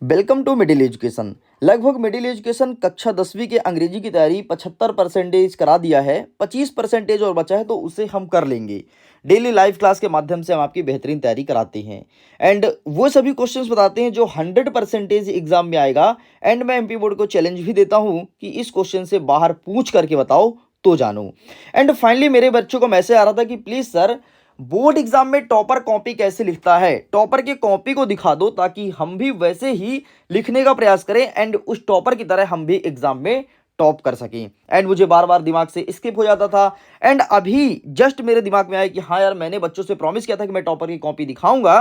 Welcome to middle education. लगभग middle education कक्षा 10वीं के अंग्रेजी की तैयारी 75% करा दिया है। 25% और बचा है तो उसे हम कर लेंगे। डेली लाइव क्लास के माध्यम से हम आपकी बेहतरीन तैयारी कराते हैं एंड वो सभी क्वेश्चंस बताते हैं जो 100% एग्जाम में आएगा। एंड मैं एमपी बोर्ड को चैलेंज भी देता हूं कि इस क्वेश्चन से बाहर पूछ करके बताओ तो जानो। एंड फाइनली मेरे बच्चों को मैसेज आ रहा था कि प्लीज सर, बोर्ड एग्जाम में टॉपर कॉपी कैसे लिखता है, टॉपर की कॉपी को दिखा दो ताकि हम भी वैसे ही लिखने का प्रयास करें एंड उस टॉपर की तरह हम भी एग्जाम में टॉप कर सकें। एंड मुझे बार बार दिमाग से स्किप हो जाता था एंड अभी जस्ट मेरे दिमाग में आया कि हाँ यार, मैंने बच्चों से प्रॉमिस किया था कि मैं टॉपर की कॉपी दिखाऊंगा।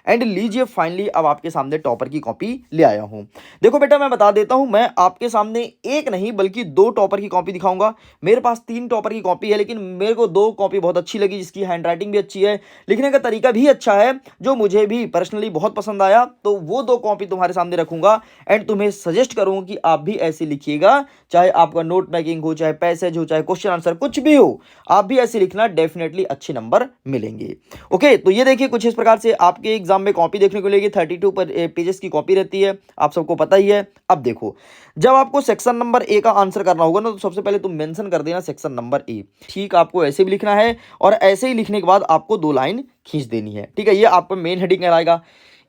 एंड लीजिए, फाइनली अब आपके सामने टॉपर की कॉपी ले आया हूं। देखो बेटा, मैं बता देता हूं, मैं आपके सामने एक नहीं बल्कि दो टॉपर की कॉपी दिखाऊंगा। मेरे पास 3 टॉपर की कॉपी है, लेकिन मेरे को 2 कॉपी बहुत अच्छी लगी जिसकी हैंडराइटिंग भी अच्छी है, लिखने का तरीका भी अच्छा है, जो मुझे भी पर्सनली बहुत पसंद आया। तो वो 2 कॉपी तुम्हारे सामने रखूंगा एंड तुम्हें सजेस्ट करूंगा कि आप भी ऐसे लिखिएगा। चाहे आपका नोट मेकिंग हो, चाहे पैसेज हो, चाहे क्वेश्चन आंसर कुछ भी हो, आप भी ऐसे लिखना, डेफिनेटली अच्छे नंबर मिलेंगे। ओके, तो ये देखिए, कुछ इस प्रकार से आपके एग्जाम में कॉपी देखने को मिलेगी। 32 पेजेस की कॉपी रहती है, आप सबको पता ही है। अब देखो, जब आपको सेक्शन नंबर ए का आंसर करना होगा ना, तो सबसे पहले तुम मेंशन कर देना सेक्शन नंबर ए। ठीक, आपको ऐसे भी लिखना है और ऐसे ही लिखने के बाद आपको 2 लाइन खींच देनी है। ठीक है, ये आपका मेन हेडिंग कहलाएगा।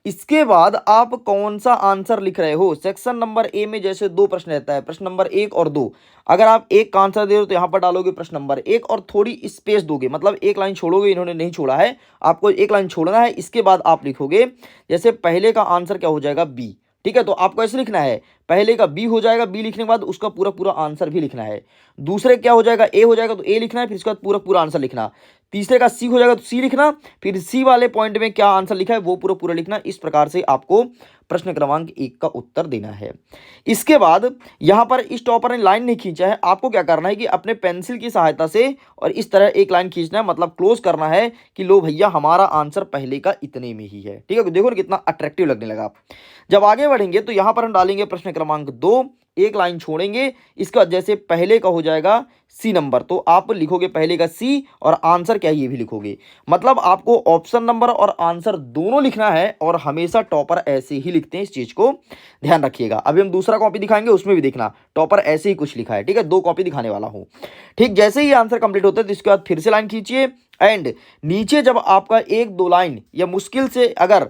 इसके बाद आप कौन सा आंसर लिख रहे हो, सेक्शन नंबर ए में जैसे 2 प्रश्न रहता है, प्रश्न नंबर 1 और 2। अगर आप एक का आंसर दे रहे हो तो यहां पर डालोगे प्रश्न नंबर 1 और थोड़ी स्पेस दोगे, मतलब एक लाइन छोड़ोगे, इन्होंने नहीं छोड़ा है, आपको एक लाइन छोड़ना है। इसके बाद आप लिखोगे, जैसे पहले का आंसर क्या हो जाएगा, बी। ठीक है, तो आपको ऐसे लिखना है, पहले का बी हो जाएगा, बी लिखने के बाद उसका पूरा पूरा आंसर भी लिखना है। दूसरे क्या हो जाएगा, ए हो जाएगा, तो ए लिखना है, फिर उसके बाद पूरा पूरा आंसर लिखना। तीसरे का सी हो जाएगा तो सी लिखना, फिर सी वाले पॉइंट में क्या आंसर लिखा है वो पूरा पूरा लिखना। इस प्रकार से आपको प्रश्न क्रमांक 1 का उत्तर देना है। इसके बाद यहां पर इस टॉपर ने लाइन नहीं खींचा है, आपको क्या करना है कि अपने पेंसिल की सहायता से और इस तरह एक लाइन खींचना है, मतलब क्लोज करना है कि लो भैया, हमारा आंसर पहले का इतने में ही है। ठीक है, देखो ना कितना अट्रैक्टिव लगने लगा। जब आगे बढ़ेंगे तो यहां पर हम डालेंगे प्रश्न क्रमांक 2, एक लाइन छोड़ेंगे। इसके बाद जैसे पहले का हो जाएगा सी नंबर, तो आप लिखोगे पहले का सी और आंसर क्या है ये भी लिखोगे। मतलब आपको ऑप्शन नंबर और आंसर दोनों लिखना है और हमेशा टॉपर ऐसे ही लिखते हैं, इस चीज को ध्यान रखिएगा। अभी हम दूसरा कॉपी दिखाएंगे, उसमें भी देखना टॉपर ऐसे ही कुछ लिखा है। ठीक है, 2 कॉपी दिखाने वाला हूं। ठीक, जैसे ही आंसर कंप्लीट होता है तो इसके बाद फिर से लाइन खींचिए एंड नीचे जब आपका 1-2 लाइन या मुश्किल से अगर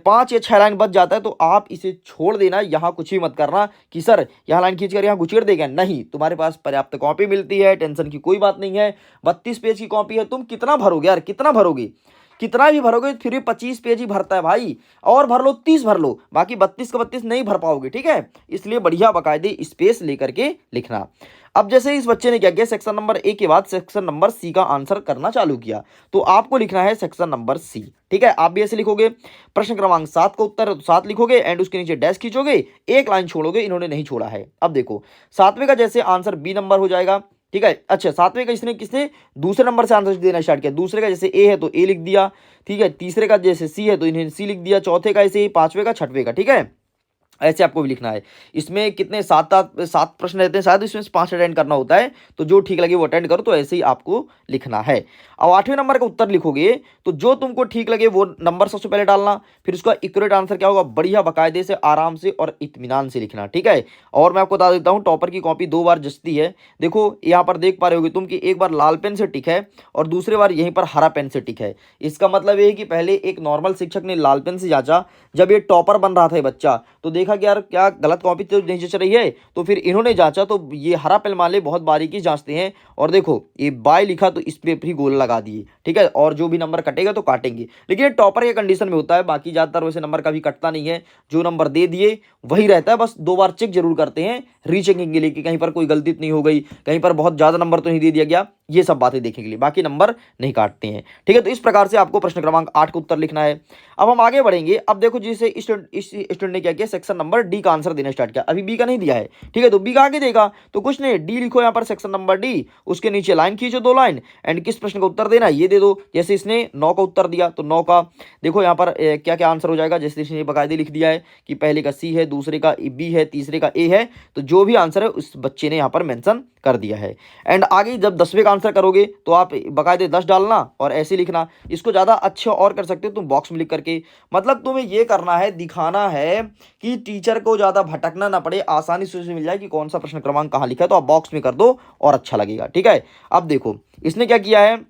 5 या 6 लाइन बच जाता है तो आप इसे छोड़ देना। यहां कुछ भी मत करना कि सर यहां लाइन खींचकर यहां गुचेड़ देगा, नहीं, तुम्हारे पास पर्याप्त कॉपी मिलती है, टेंशन की कोई बात नहीं है। 32 पेज की कॉपी है, तुम कितना भरोगे यार, कितना भरोगे, कितना भी भरोगे फिर भी 25 पेज ही भरता है भाई, और भर लो 30 भर लो, बाकी 32 का 32 नहीं भर पाओगे। ठीक है, इसलिए बढ़िया बकायदे स्पेस लेकर के लिखना। अब जैसे इस बच्चे ने क्या किया, सेक्शन नंबर ए के बाद सेक्शन नंबर सी का आंसर करना चालू किया, तो आपको लिखना है सेक्शन नंबर सी। ठीक है, आप भी ऐसे लिखोगे, प्रश्न क्रमांक 7 का उत्तर 7 लिखोगे एंड उसके नीचे डैश खींचोगे, एक लाइन छोड़ोगे, इन्होंने नहीं छोड़ा है। अब देखो, 7वें का जैसे आंसर बी नंबर हो जाएगा। ठीक है, अच्छा, 7वें का इसने किसने दूसरे नंबर से आंसर देना स्टार्ट किया, दूसरे का जैसे ए है तो ए लिख दिया। ठीक है, तीसरे का जैसे सी है तो इन्हें सी लिख दिया, चौथे का ऐसे ही, 5वें का, 6वें का। ठीक है, ऐसे आपको भी लिखना है। इसमें कितने 7 प्रश्न रहते हैं, शायद इसमें से 5 अटेंड करना होता है, तो जो ठीक लगे वो अटेंड करो, तो ऐसे ही आपको लिखना है। अब 8वें नंबर का उत्तर लिखोगे तो जो तुमको ठीक लगे वो नंबर सबसे पहले डालना, फिर उसका एक्यूरेट आंसर क्या होगा, बढ़िया बकायदे से आराम से और इत्मीनान से लिखना। ठीक है, और मैं आपको बता देता हूँ, टॉपर की कॉपी 2 बार जचती है। देखो यहाँ पर देख पा रहे होगे तुम कि एक बार लाल पेन से टिक है और दूसरे बार यहीं पर हरा पेन से टिक है। इसका मतलब ये है कि पहले एक नॉर्मल शिक्षक ने लाल पेन से जांचा, जब ये टॉपर बन रहा था ये बच्चा, तो देखा कि यार क्या गलत कॉपी तो नहीं जच रही है, तो फिर इन्होंने जांचा, तो ये हरा पेन वाले बहुत बारीकी जांचते हैं, और देखो ये बाय लिखा तो इस पे भी गोल लगा दिए। ठीक है, और जो भी नंबर कटेगा तो काटेंगे, लेकिन ये टॉपर के कंडीशन में होता है, बाकी ज्यादातर वैसे नंबर कभी कटता नहीं है, जो नंबर दे दिए वही रहता है। बस 2 बार चेक जरूर करते हैं रीचेकिंग के लिए कि कहीं पर कोई गलती तो नहीं हो गई, कहीं पर बहुत ज्यादा नंबर तो नहीं दे दिया गया, ये सब बातें देखने के लिए, बाकी नंबर नहीं काटते हैं। ठीक है, तो इस प्रकार से आपको प्रश्न क्रमांक 8 का उत्तर लिखना है। अब हम आगे बढ़ेंगे। अब देखो, जिसे इस स्टूडेंट ने क्या किया, सेक्शन नंबर डी का आंसर देना स्टार्ट किया, अभी बी का नहीं दिया है। ठीक है, तो बी का आगे देगा तो कुछ नहीं, डी लिखो यहाँ पर सेक्शन नंबर डी, उसके नीचे लाइन खींचो 2 लाइन एंड किस प्रश्न का उत्तर देना ये दे दो। जैसे इसने 9 का उत्तर दिया तो 9 का देखो यहाँ पर क्या क्या आंसर हो जाएगा, जैसे इसने बाकायदे लिख दिया है कि पहले का सी है, दूसरे का बी है, तीसरे का ए है, तो जो भी आंसर है उस बच्चे ने यहाँ पर मेंशन कर दिया है। एंड आगे जब 10वें का आंसर करोगे तो आप बाकायदे 10 डालना और ऐसे लिखना। इसको ज़्यादा अच्छा और कर सकते हो तुम बॉक्स में लिख करके। मतलब तुम्हें ये करना है, दिखाना है कि टीचर को ज़्यादा भटकना ना पड़े, आसानी से उसे मिल जाए कि कौन सा प्रश्न क्रमांक कहाँ लिखा है, तो आप बॉक्स में कर दो और अच्छा लगेगा। ठीक है, अब देखो इसने क्या किया है,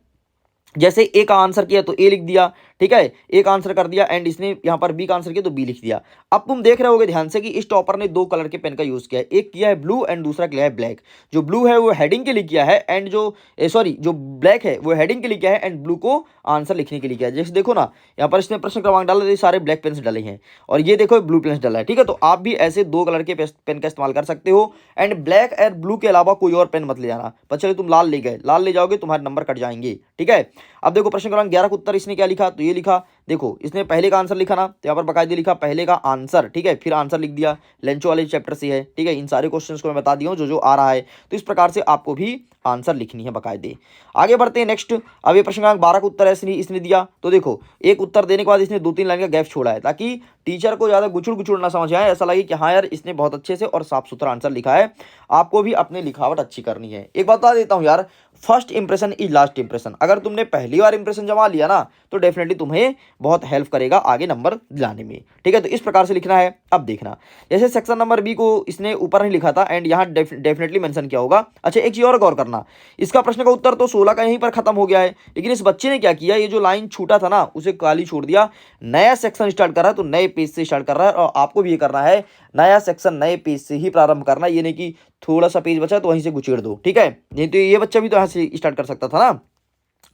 जैसे ए का आंसर किया तो ए लिख दिया, ठीक है, ए का आंसर कर दिया, एंड इसने यहाँ पर बी का आंसर किया तो बी लिख दिया। अब तुम देख रहे होगे ध्यान से कि इस टॉपर ने दो कलर के पेन का यूज किया है, एक किया है ब्लू एंड दूसरा किया है ब्लैक। जो ब्लू है वो हेडिंग के लिए किया है, एंड जो सॉरी जो ब्लैक है वो हेडिंग के लिए किया है, एंड ब्लू को आंसर लिखने के लिए किया है। जैसे देखो ना, यहाँ पर इसने प्रश्न क्रमांक डाला तो ये सारे ब्लैक पेन डाले हैं, और ये देखो ब्लू पेन डाला है। ठीक है, तो आप भी ऐसे दो कलर के पेन का इस्तेमाल कर सकते हो, एंड ब्लैक और ब्लू के अलावा कोई और पेन मत ले जाना। पर चलो तुम लाल ले गए, लाल ले जाओगे तुम्हारे नंबर कट जाएंगे। ठीक है, अब देखो प्रश्न क्रमांक 11 का उत्तर इसने क्या लिखा, तो ये लिखा, देखो इसने पहले का आंसर लिखा ना, तो यहाँ पर बकायदे लिखा पहले का आंसर, ठीक है, फिर आंसर लिख दिया, लेंचो वाले चैप्टर से है। ठीक है, इन सारे क्वेश्चंस को मैं बता दिया हूँ जो जो आ रहा है, तो इस प्रकार से आपको भी आंसर लिखनी है बकायदे। आगे बढ़ते हैं नेक्स्ट। अब ये प्रश्न क्रमांक 12 का उत्तर ऐसे इसने दिया, तो देखो एक उत्तर देने के बाद इसने 2-3 लाइन का गैप छोड़ा है, ताकि टीचर को ज़्यादा गुचुड़ गुचुड़ ना समझ आए, ऐसा लगे कि हाँ यार इसने बहुत अच्छे से और साफ सुथरा आंसर लिखा है। आपको भी अपनी लिखावट अच्छी करनी है। एक बात बता देता हूँ यार, first impression is last impression. अगर तुमने पहली बार इंप्रेशन जमा लिया ना, तो डेफिनेटली तुम्हें बहुत हेल्प करेगा आगे नंबर दिलाने में। ठीक है, तो इस प्रकार से लिखना है। अब देखना, जैसे सेक्शन नंबर बी को इसने ऊपर नहीं लिखा था, एंड यहाँ डेफिनेटली मेंशन किया होगा। अच्छा, एक चीज और गौर करना, इसका प्रश्न का उत्तर तो 16 का यहीं पर खत्म हो गया है, लेकिन इस बच्चे ने क्या किया, ये जो लाइन छूटा था ना उसे खाली छोड़ दिया, नया सेक्शन स्टार्ट कर रहा है, तो नए पेज से स्टार्ट कर रहा है। और आपको भी ये करना है, नया सेक्शन नए पेज से ही प्रारंभ करना, ये नहीं कि थोड़ा सा पेज बचा तो वहीं से गुचेड़ दो। ठीक है, नहीं तो ये बच्चा भी तो यहाँ से स्टार्ट कर सकता था ना,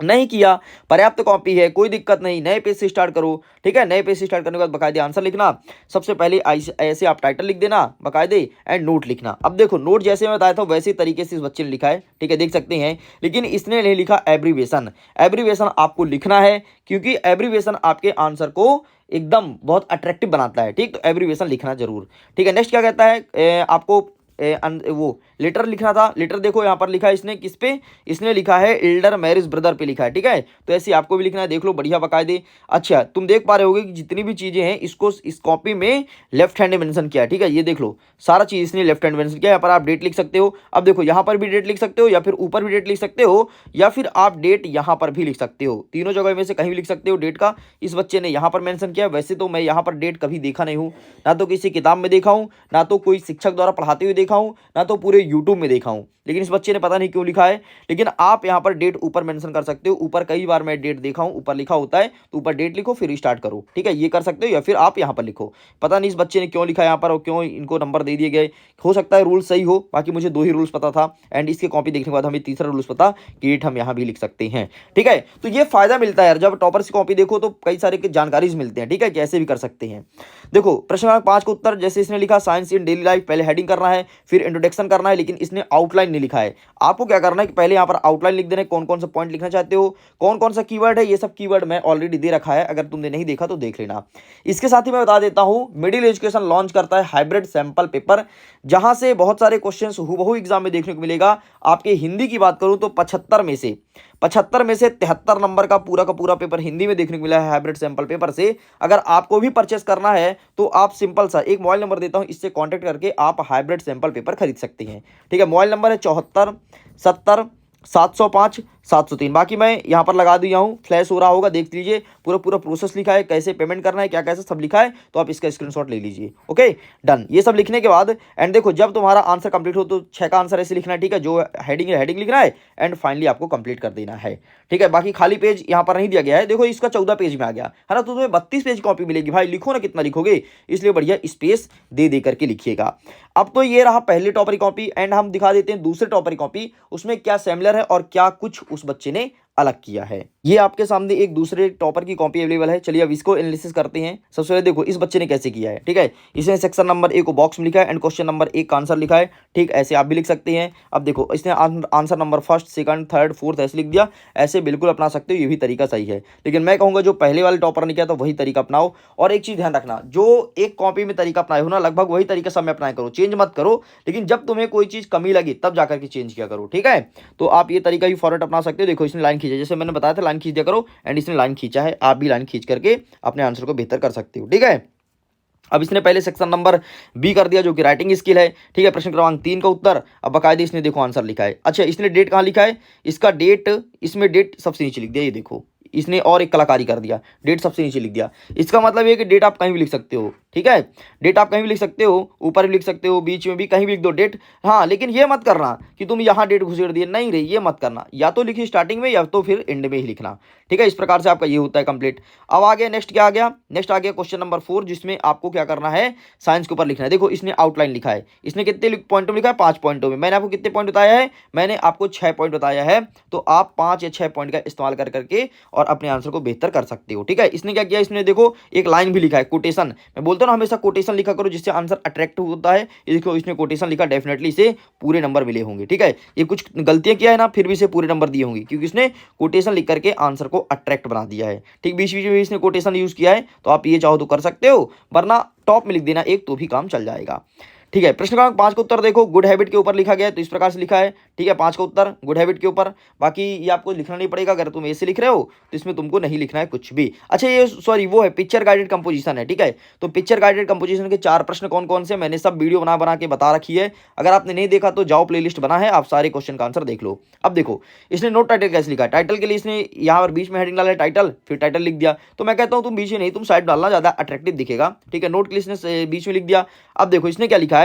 नहीं किया। पर्याप्त कॉपी है, कोई दिक्कत नहीं, नए पेज से स्टार्ट करो। ठीक है, नए पेज से स्टार्ट करने के बाद बकायदे आंसर लिखना। सबसे पहले ऐसे आप टाइटल लिख देना बकायदे, एंड नोट लिखना। अब देखो नोट जैसे मैं बताया था वैसे तरीके से इस बच्चे ने लिखा है, ठीक है, देख सकते हैं, लेकिन इसने नहीं लिखा एब्रीविएशन। एब्रीविएशन आपको लिखना है, क्योंकि एब्रीविएशन आपके आंसर को एकदम बहुत अट्रैक्टिव बनाता है। ठीक, तो एब्रीविएशन लिखना जरूर। ठीक है, नेक्स्ट क्या कहता है, आपको वो लेटर लिखना था। लेटर देखो यहाँ पर लिखा है इसने, किस पे, इसने लिखा है एल्डर मैरिज ब्रदर पे लिखा है। ठीक है, तो ऐसे आपको भी लिखना है, देख लो बढ़िया बकायदे। अच्छा, तुम देख पा रहे होगे कि जितनी भी चीजें हैं इसको इस कॉपी में लेफ्ट हैंड में मेंशन किया है। ठीक है, ये देख लो सारा चीज इसने लेफ्ट हैंड में मेंशन किया है। यहाँ पर आप डेट लिख सकते हो। अब देखो यहाँ पर भी डेट लिख सकते हो, या फिर ऊपर भी डेट लिख सकते हो, या फिर आप डेट यहाँ पर भी लिख सकते हो। तीनों जगह में से कहीं भी लिख सकते हो डेट का। इस बच्चे ने यहाँ पर मेंशन किया। वैसे तो मैं यहाँ पर डेट कभी देखा नहीं हूँ, ना तो किसी किताब में देखा हूँ, ना तो कोई शिक्षक द्वारा पढ़ाते हुए देखा हूँ, ना तो पूरे यूट्यूब में देखा हूं, लेकिन इस बच्चे ने पता नहीं क्यों लिखा है। लेकिन आप यहां पर डेट ऊपर मेंशन कर सकते हो। ऊपर कई बार मैं डेट देखा हूं, ऊपर लिखा होता है, तो ऊपर डेट लिखो फिर स्टार्ट करो। ठीक है, ये कर सकते हो, या फिर आप यहां पर लिखो। पता नहीं इस बच्चे ने क्यों लिखा यहां पर और क्यों इनको नंबर दे दिए गए। हो सकता है रूल सही हो, बाकी मुझे 2 ही रूल्स पता था, एंड इसके कॉपी देखने के बाद हमें तीसरा रूल्स पता कि डेट हम यहां भी लिख सकते हैं। ठीक है, तो ये फायदा मिलता है यार, जब टॉपर्स की कॉपी देखो तो कई सारे जानकारी मिलते हैं। ठीक है, कैसे भी कर सकते हैं। देखो प्रश्न क्रमांक 5 का उत्तर जैसे इसने लिखा, साइंस इन डेली लाइफ, पहले हेडिंग करना है, फिर इंट्रोडक्शन करना है, लेकिन इसने आउटलाइन नहीं लिखा है। आपको क्या करना है कि पहले यहाँ पर आउटलाइन लिख देना है, कौन कौन सा पॉइंट लिखना चाहते हो, कौन कौन सा कीवर्ड है, ये सब कीवर्ड मैं ऑलरेडी दे रखा है, अगर तुमने नहीं देखा तो देख लेना। इसके साथ ही मैं बता देता हूं, मिडिल एजुकेशन लॉन्च करता है हाइब्रिड सैंपल पेपर, जहां से बहुत सारे क्वेश्चंस हूबहू एग्जाम में देखने को मिलेगा। आपके हिंदी की बात करूं तो 75 में से 73 नंबर का पूरा पेपर हिंदी में देखने को मिला है हाइब्रिड सैंपल पेपर से। अगर आपको भी परचेस करना है तो आप सिंपल सा एक मोबाइल नंबर देता हूं, इससे कांटेक्ट करके आप हाइब्रिड सैंपल पेपर खरीद सकते हैं। ठीक है, मोबाइल नंबर है 74 70 705 703। बाकी मैं यहाँ पर लगा दिया हूँ, फ्लैश हो रहा होगा, देख लीजिए। पूरा प्रोसेस लिखा है, कैसे पेमेंट करना है, क्या कैसे सब लिखा है, तो आप इसका स्क्रीनशॉट ले लीजिए। Okay done. ये सब लिखने के बाद एंड देखो जब तुम्हारा आंसर कंप्लीट हो तो 6 का आंसर ऐसे लिखना है। ठीक है, जो हेडिंग है हेडिंग लिखना है, एंड फाइनली आपको कंप्लीट कर देना है। ठीक है, बाकी खाली पेज यहाँ पर नहीं दिया गया है। देखो इसका 14 पेज में आ गया है ना, तो तुम्हें 32 पेज कॉपी मिलेगी भाई। लिखो ना, कितना लिखोगे, इसलिए बढ़िया स्पेस दे करके लिखिएगा। अब तो ये रहा पहले टॉपर की कॉपी, एंड हम दिखा देते हैं दूसरे टॉपर की कॉपी, उसमें क्या सिमिलर है और क्या कुछ उस बच्चे ने अलग किया है। ये आपके सामने एक दूसरे टॉपर की कॉपी अवेलेबल है। चलिए अब इसको एनालिसिस करते हैं। सबसे पहले देखो इस बच्चे ने कैसे किया है। ठीक है, इसने सेक्शन नंबर 1 को बॉक्स में लिखा है, एंड क्वेश्चन नंबर 1 का आंसर लिखा है। ठीक, ऐसे आप भी लिख सकते हैं। अब देखो इसने answer number 1st 2nd 3rd 4th ऐसे लिख दिया। ऐसे बिल्कुल अपना सकते हो, ये भी तरीका सही है, लेकिन मैं कहूंगा जो पहले वाले टॉपर ने किया था वही तरीका अपनाओ। और एक चीज ध्यान रखना, जो एक कॉपी में तरीका अपनाए हो ना, लगभग वही तरीका सब में अप्लाई करो, चेंज मत करो। लेकिन जब तुम्हें कोई चीज कमी लगी तब जाकर के चेंज किया करो। ठीक है, तो आप ये तरीका भी फॉरवर्ड अपना सकते हो। देखो इसने लाइन खींचा, जैसे मैंने बताया था लाइन खींच दिया करो, एंड इसने लाइन खींचा है, आप भी लाइन खींच करके अपने आंसर को बेहतर कर सकते हो। ठीक है, अब इसने पहले सेक्शन नंबर बी कर दिया जो कि राइटिंग स्किल है। ठीक है, प्रश्न क्रमांक 3 का उत्तर। अब बाकायदे इसने देखो आंसर लिखा है। अच्छा, इसने डेट कहाँ लिखा है, इसका डेट, इसमें डेट सबसे नीचे लिख दिया, ये देखो इसने और एक कलाकारी कर दिया, डेट सबसे नीचे लिख दिया। इसका मतलब ये कि डेट आप कहीं भी लिख सकते हो। ठीक है, डेट आप कहीं भी लिख सकते हो, ऊपर भी लिख सकते हो, बीच में भी, कहीं भी लिख दो डेट। हाँ, लेकिन ये मत करना कि तुम यहाँ डेट घुसेड़ दिए, नहीं रे, ये मत करना, या तो लिखिए स्टार्टिंग में या तो फिर एंड में ही लिखना। ठीक है, इस प्रकार से आपका ये होता है कंप्लीट। अब आ गया नेक्स्ट, क्या आ गया, नेक्स्ट आ गया क्वेश्चन नंबर 4, जिसमें आपको क्या करना है, साइंस के ऊपर लिखना है। देखो इसने आउटलाइन लिखा है, इसने कितने पॉइंटों में लिखा है, 5 पॉइंटों में। मैंने आपको कितने पॉइंट बताया है, मैंने आपको 6 पॉइंट बताया है। तो आप 5 या 6 पॉइंट का इस्तेमाल कर करके और अपने आंसर को बेहतर कर सकते हो। ठीक है, इसने क्या किया, इसने देखो एक लाइन भी लिखा है, कोटेशन। मैं बोलता हूं ना हमेशा कोटेशन लिखा करो, जिससे आंसर अट्रैक्टिव होता है। ये देखो इसने कोटेशन लिखा, डेफिनेटली इसे पूरे नंबर मिले होंगे। ठीक है, ये कुछ गलतियां किया है ना, फिर भी इसे पूरे नंबर दिए होंगे, क्योंकि इसने कोटेशन लिख करके आंसर को अट्रैक्ट बना दिया है। ठीक, बीच बीच में इसने कोटेशन यूज किया है, तो आप ये चाहो तो कर सकते हो, वरना टॉप में लिख देना एक, तो भी काम चल जाएगा। ठीक है, प्रश्न क्रमांक 5 का उत्तर देखो, गुड हैबिट के ऊपर लिखा गया है, तो इस प्रकार से लिखा है। ठीक है, 5 का उत्तर गुड हैबिट के ऊपर। बाकी ये आपको लिखना नहीं पड़ेगा, अगर तुम ऐसे लिख रहे हो तो इसमें तुमको नहीं लिखना है कुछ भी। अच्छा, ये सॉरी वो है पिक्चर गाइडेड कंपोजिशन है। ठीक है, तो पिक्चर गाइडेड कंपोजिशन के 4 प्रश्न कौन कौन से, मैंने सब वीडियो बना बना के बता रखी है। अगर आपने नहीं देखा तो जाओ, प्लेलिस्ट बना है, आप सारे क्वेश्चन का आंसर देख लो। अब देखो इसने नोट टाइटल कैसे लिखा है, टाइटल के लिए इसने यहाँ पर बीच में हेडिंग डाला है टाइटल, फिर टाइटल लिख दिया। तो मैं कहता हूँ तुम बीच में नहीं, तुम साइड डालना, ज्यादा अट्रैक्टिव दिखेगा। ठीक है, नोट के लिए इसने बीच में लिख दिया। अब देखो इसने क्या लिखा है,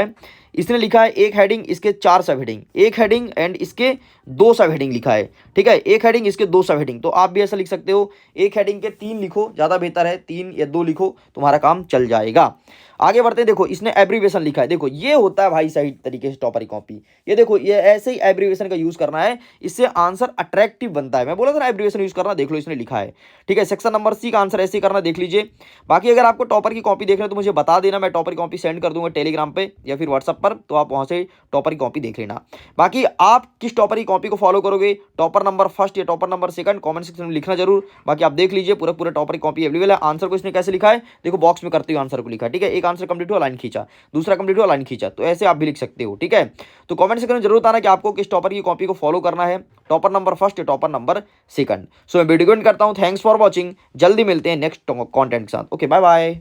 इसने लिखा है एक हेडिंग, इसके 4 सब हेडिंग, एक हेडिंग एंड इसके 2 सब हेडिंग लिखा है। ठीक है, एक हेडिंग इसके 2 सब हेडिंग, तो आप भी ऐसा लिख सकते हो, एक हेडिंग के 3 लिखो, ज़्यादा बेहतर है, 3 या 2 लिखो, तुम्हारा काम चल जाएगा। आगे बढ़ते हैं, देखो इसने एब्रीविएशन लिखा है। देखो ये होता है भाई सही तरीके से टॉपर की कॉपी। ये देखो ये ऐसे ही एब्रीविएशन का यूज करना है, इससे आंसर अट्रैक्टिव बनता है। मैं बोला था ना एब्रीविएशन यूज करना, देख लो इसने लिखा है। ठीक है, सेक्शन नंबर सी का आंसर ऐसे ही करना, देख लीजिए। बाकी अगर आपको टॉपर की कॉपी देख रहे हो तो मुझे बता देना, मैं टॉपर की कॉपी सेंड कर दूंगा टेलीग्राम पे या फिर व्हाट्सएप पर, तो आप वहां से टॉपर की कॉपी देख लेना। बाकी आप किस टॉपर की कॉपी को फॉलो करोगे, टॉपर नंबर 1 या टॉपर नंबर 2, कमेंट सेक्शन में लिखना जरूर। बाकी आप देख लीजिए, पूरा टॉपर की कॉपी अवेलेबल है। आंसर को इसने कैसे लिखा है, देखो बॉक्स में करते हुए आंसर को लिखा है। ठीक है, एक आंसर कंप्लीट हुआ, लाइन खींचा, दूसरा कंप्लीट हुआ, लाइन खींचा, तो ऐसे आप भी लिख सकते हो। ठीक है, तो कमेंट सेक्शन में जरूर बताना कि आपको किस टॉपर की कॉपी को फॉलो करना है, टॉपर नंबर 1 या टॉपर नंबर 2। सो मैं वीडियो एंड करता हूं, थैंक्स फॉर वॉचिंग, जल्दी मिलते हैं नेक्स्ट कंटेंट के साथ। Okay, bye bye.